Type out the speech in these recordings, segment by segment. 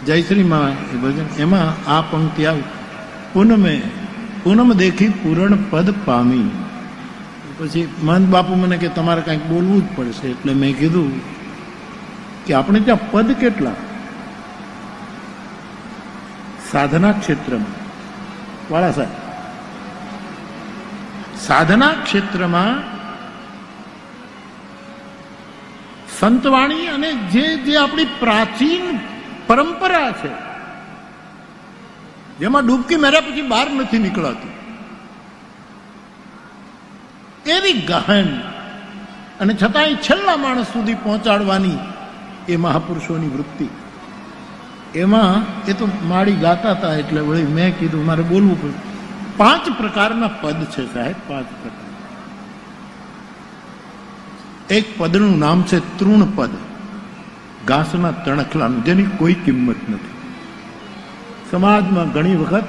જયશ્રીમાં એ ભજન, એમાં આ પંક્તિ આવી, પૂનમ દેખી પૂરણ પદ પામી. પછી મહંત બાપુ મને કે તમારે કંઈક બોલવું જ પડશે. એટલે મેં કીધું કે આપણે ત્યાં પદ કેટલા સાધના ક્ષેત્રમાં, વાળા સાહેબ, સાધના ક્ષેત્રમાં સંતવાણી અને જે આપણી પ્રાચીન પરંપરા છે, જેમાં ડૂબકી માર્યા પછી બહાર નથી નીકળાતું, એવી ગહન અને છતાંય છેલ્લા માણસ સુધી પહોંચાડવાની એ મહાપુરુષોની વૃત્તિ, એમાં એ તો માળી ગાતા હતા. એટલે વળી મેં કીધું મારે બોલવું પડ્યું. 5 પ્રકારના પદ છે સાહેબ, 5 પ્રકાર. એક પદનું નામ છે તૃણ પદ, ઘાસના તણખલાનું, જેની કોઈ કિંમત નથી. સમાજમાં ઘણી વખત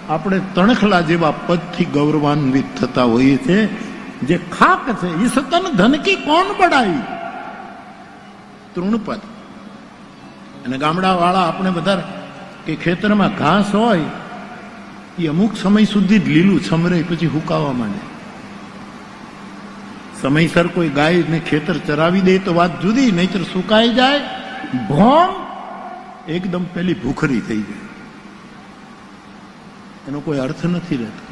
આપણે તણખલા જેવા પદથી ગૌરવાન્વિત થતા હોઈએ છીએ, જે ખાક છે. ઈસતન ધન કી કોણ બડાઈ, તૃણ પદ. અને ગામડા વાળા આપણે બધા કે ખેતરમાં ઘાસ હોય એ અમુક સમય સુધી જ લીલું છમરે, પછી હુકાવા માંડે. સમયસર કોઈ ગાયને ખેતર ચરાવી દે તો વાત જુદી, નહીતર સુકાઈ જાય, ભોંગ એકદમ પેલી ભૂખરી થઈ જાય, એનો કોઈ અર્થ નથી રહેતો.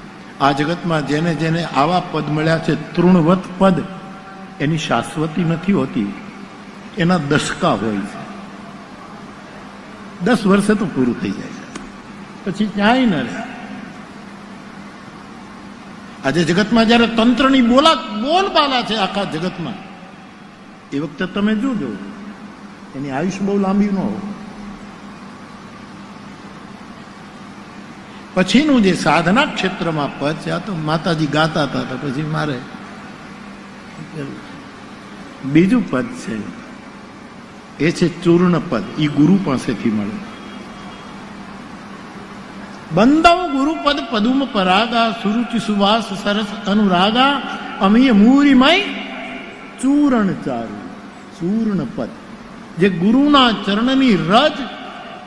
આ જગતમાં જેને જેને આવા પદ મળ્યા છે, તૃણવત પદ, એની શાશ્વતી નથી હોતી, એના દશકા હોય છે. 10 વર્ષે તો પૂરું થઈ જાય છે, પછી ક્યાંય ન રહે. આજે જગતમાં જયારે તંત્રની બોલબાલા છે આખા જગતમાં, એ વખતે તમે જોજો એની આયુષ્ય બહુ લાંબી ન હોય. પછીનું જે સાધના ક્ષેત્રમાં પદ છે, આ તો માતાજી ગાતા હતા, પછી મારે બીજું પદ છે, એ છે ચૂર્ણ પદ. એ ગુરુ પાસેથી મળે. બંદવ ગુરુપદ પદુમ પરાગા, સુરુચિ સુવાસ સરસ અનુરાગા, અમીય મૂરીમય ચૂરણ ચારુ. ચૂર્ણ પદ, જે ગુરુના ચરણની રજ,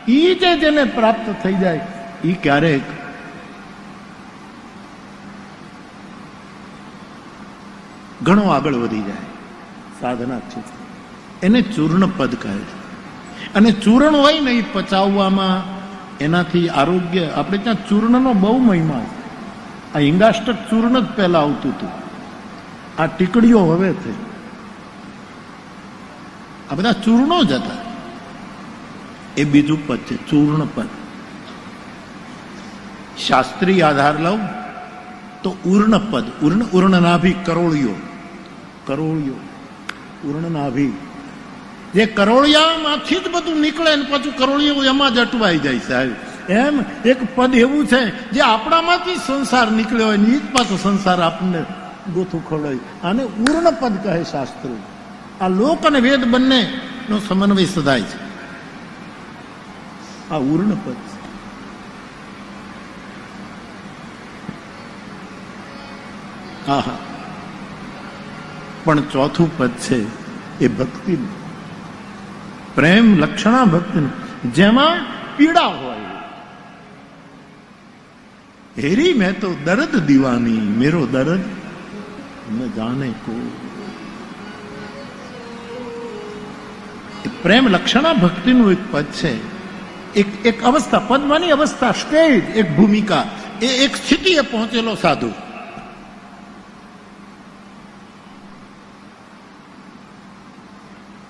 ઈ જેને પ્રાપ્ત થઈ જાય, ઈ ક્યારેક ઘણો આગળ વધી જાય સાધના ક્ષેત્ર. એને ચૂર્ણ પદ કહે છે. અને ચૂર્ણ હોય ને, એ પચાવવામાં એનાથી આરોગ્ય. આપણે ત્યાં ચૂર્ણનો બહુ મહિમા છે. આ હિંગાષ્ટક ચૂર્ણ જ પહેલા આવતું હતું, આ ટીકડીઓ હવે થઈ. આ બધા ચૂર્ણો જ હતા. એ બીજું પદ છે ચૂર્ણ પદ. શાસ્ત્રીય આધાર લઉં તો ઉર્ણ પદ. ઉર્ણ નાભી, કરોળિયો, કરોળિયો, ઉર્ણ નાભી, જે કરોળિયામાંથી જ બધું નીકળે ને પાછું કરોળિયો એમાં જ અટવાઈ જાય સાહેબ. એમ એક પદ એવું છે જે આપણામાંથી સંસાર નીકળ્યો હોય ને એ જ પાછો સંસાર આપણને ગોથું ખોડાય. આને ઉર્ણ પદ કહે શાસ્ત્રો. આ લોક અને વેદ બંને નો સમન્વય સદાય છે. આ ઉર્ણ પદ છે. આહા. પણ ચોથું પદ છે એ ભક્તિનું, પ્રેમ લક્ષણા ભક્તિનું, જેમાં પીડા હોય. હેરી મેં તો દર્દ દીવાની, મેરો દર્દ ન જાને કો. પ્રેમ લક્ષણા ભક્તિનું એક પદ છે. એક અવસ્થા, પદમાની અવસ્થા, સ્ટેજ, એક ભૂમિકા, એ એક સ્થિતિએ પહોંચેલો સાધુ.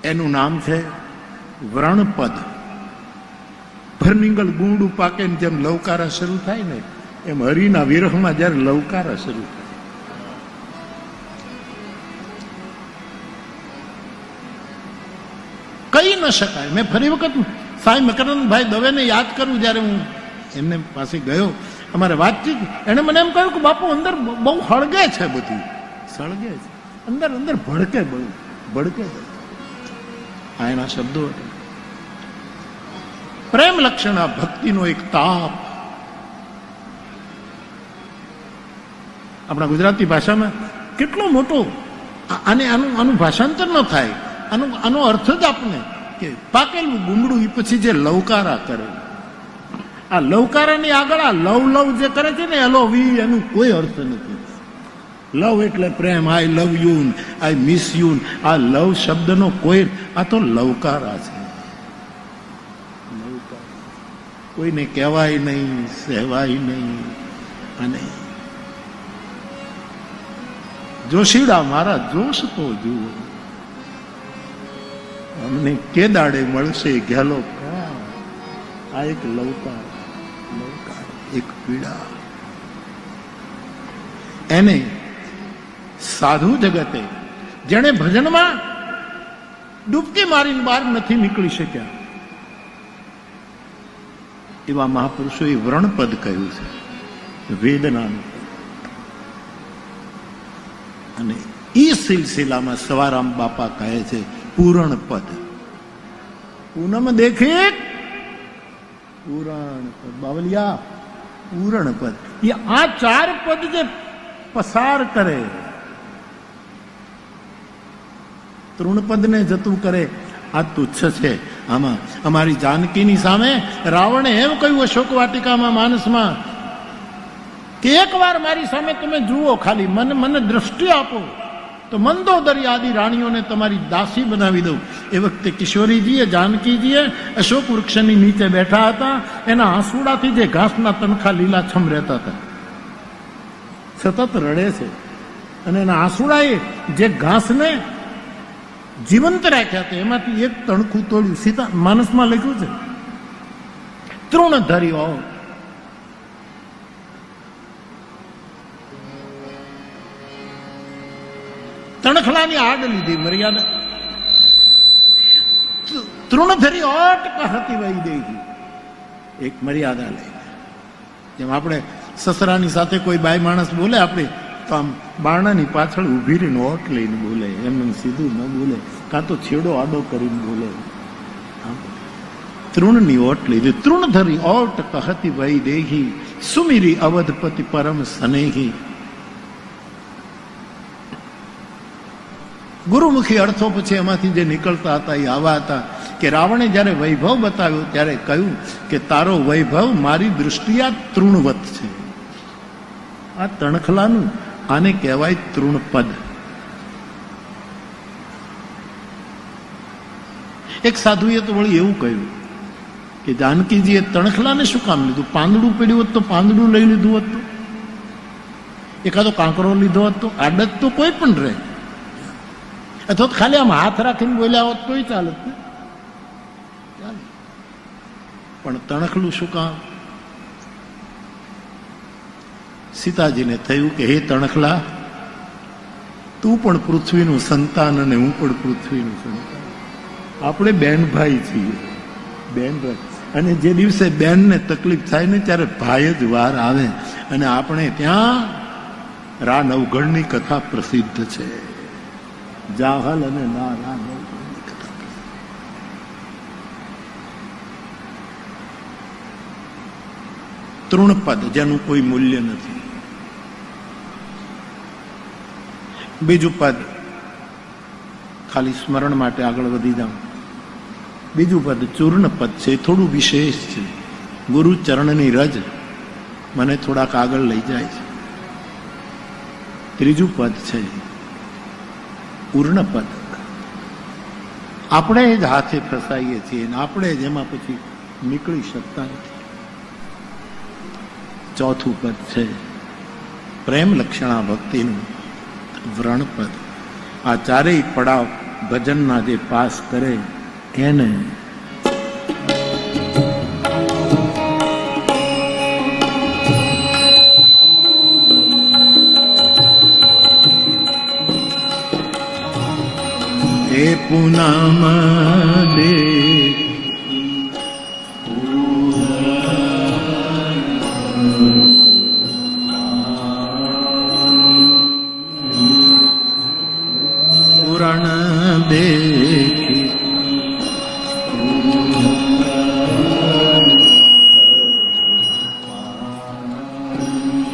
એનું નામ છે વ્રણપદ. ભરનિંગલ ગુંડું પાકે ને જેમ લવકારા શરૂ થાય ને, એમ હરિના વિરહમાં જયારે લવકારા શરૂ થાય. કહી ન શકાય. મેં ફરી વખત સાંઈ મકરંદભાઈ દવેને યાદ કરું, જયારે હું એમને પાસે ગયો, અમારે વાતચીત, એને મને એમ કહ્યું કે બાપુ અંદર બહુ હળગે છે, બધું સળગે છે, અંદર અંદર ભડકે, બહુ ભડકે. આ એના શબ્દો હતા. પ્રેમ લક્ષણા ભક્તિનો એક તાપ. આપણા ગુજરાતી ભાષામાં કેટલો મોટો, આનું ભાષાંતર ન થાય, આનો અર્થ જ આપને કે પાકેલું ગુમડું એ પછી જે લવકારા કરે, આ લવકારાની આગળ આ લવ જે કરે છે ને એલો વી, એનું કોઈ અર્થ નથી. લવ એટલે પ્રેમ, I love you, I miss you, આ લવ શબ્દનો કોઈ, આ તો લવકારા છે. કોઈને કહેવાય નહીં, સહેવાય નહીં. અને જોશીડા મારા જોશ તો જુઓ, અમને કે દાડે મળશે ઘેલો. આ એક લવકાર, એક પીડા. એને સાધુ જગતે જેણે ભજનમાં ડૂબકી મારીને બહાર નથી નીકળી શક્યા એવા મહાપુરુષોએ વ્રણપદ કહ્યું છે, વેદનાનું. અને ઈ સિલસિલામાં સવારામ બાપા કહે છે પૂરણ પદ. પૂનમ દેખે પૂરણ પદ, બાવલિયા પૂરણ પદ. એ આ ચાર પદ જે પસાર કરે, તૃણપદને જતું કરે, આ તુચ્છ છે. આમાં અમારી જાનકીની સામે રાવણે એમ કહ્યું અશોક વાટિકામાં માનસમાં કે એકવાર મારી સામે તમે જુઓ, ખાલી મને દ્રષ્ટિ આપો તો મંદોદરી આદિ રાણીઓને તમારી દાસી બનાવી દઉં. એ વખતે કિશોરીજીએ, જાનકીજીએ અશોક વૃક્ષની નીચે બેઠા હતા. એના આંસુડાથી જે ઘાસના તણખા લીલાછમ રહેતા હતા, સતત રડે છે. અને એના આંસુડાએ જે ઘાસને જીવંત રાખ્યા હતા એમાંથી એક તણખું તોડ્યું. સીતા માનસમાં લખ્યું છે તૃણ ધર્યો. તણખલાની આડ લીધી મર્યાદા. તૃણધરી ઓટ કહતી વહી દેગી, એક મર્યાદા લઈને. જેમ આપણે સસરાની સાથે કોઈ બાઈ માણસ બોલે, આપણે તો આમ બારણાની પાછળ ઉભી રહીને ઓટ લઈને બોલે, એમ સીધું ન બોલે, કાં તો છેડો આડો કરીને બોલે. તૃણની ઓટ લીધી. તૃણધરી ઓટ કહતી વહી દેગી, સુમિરી અવધપતિ પરમ સ્નેહી. ગુરુમુખી અર્થો પછી એમાંથી જે નીકળતા હતા એ આવા હતા કે રાવણે જ્યારે વૈભવ બતાવ્યો ત્યારે કહ્યું કે તારો વૈભવ મારી દૃષ્ટિએ આ તૃણવત છે. આ તણખલાનું, આને કહેવાય તૃણપદ. એક સાધુએ તો વળી એવું કહ્યું કે જાનકીજીએ તણખલાને શું કામ લીધું? પાંદડું પડ્યું હોત તો પાંદડું લઈ લીધું હોત, તો એકાદો કાંકરો લીધો હોત તો આડત તો કોઈ પણ રહે. અથવા તો ખાલી આમ હાથ રાખીને બોલ્યા હોત તોય ચાલત ને, પણ તણખલું શું કામ? સીતાજીને થયું કે હે તણખલા, તું પણ પૃથ્વીનું સંતાન અને હું પણ પૃથ્વીનું સંતાન. આપણે બેન ભાઈ છીએ, બેન ભાઈ. અને જે દિવસે બેનને તકલીફ થાય ને ત્યારે ભાઈ જ વાર આવે. અને આપણે ત્યાં રા નવઘણની કથા પ્રસિદ્ધ છે. જાહલ અને ના રા નવઘણની કથા. તૃણપદ જેનું કોઈ મૂલ્ય નથી. બીજું પદ ખાલી સ્મરણ માટે આગળ વધી જાઉં. બીજું પદ ચૂર્ણ પદ છે, થોડું વિશેષ છે. ગુરુ ચરણની રજ મને થોડાક આગળ લઈ જાય છે. ત્રીજું પદ છે પૂર્ણ પદ. આપણે જ હાથે ફસાઈએ છીએ અને આપણે જ એમાં પછી નીકળી શકતા નથી. ચોથું પદ છે પ્રેમ લક્ષણા ભક્તિનું વ્રણપદ. આ ચારેય પડાવ ભજનના જે પાસ કરે એને એ પૂનમ દે પૂરણ દેખી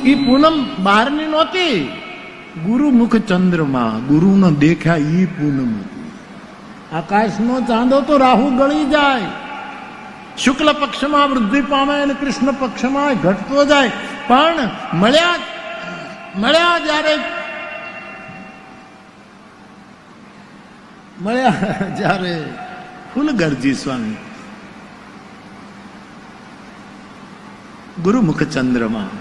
ઈ પૂનમ બહારની નહોતી, ગુરુમુખ ચંદ્રમાં ગુરુનો દેખ્યા ઈ પૂનમ હતી. આકાશનો ચાંદો તો રાહુ ગળી જાય, શુક્લ પક્ષમાં વૃદ્ધિ પામે અને કૃષ્ણ પક્ષમાં ઘટતો જાય, પણ મળ્યા જ્યારે ફૂલગરજી સ્વામી ગુરુમુખ ચંદ્રમાં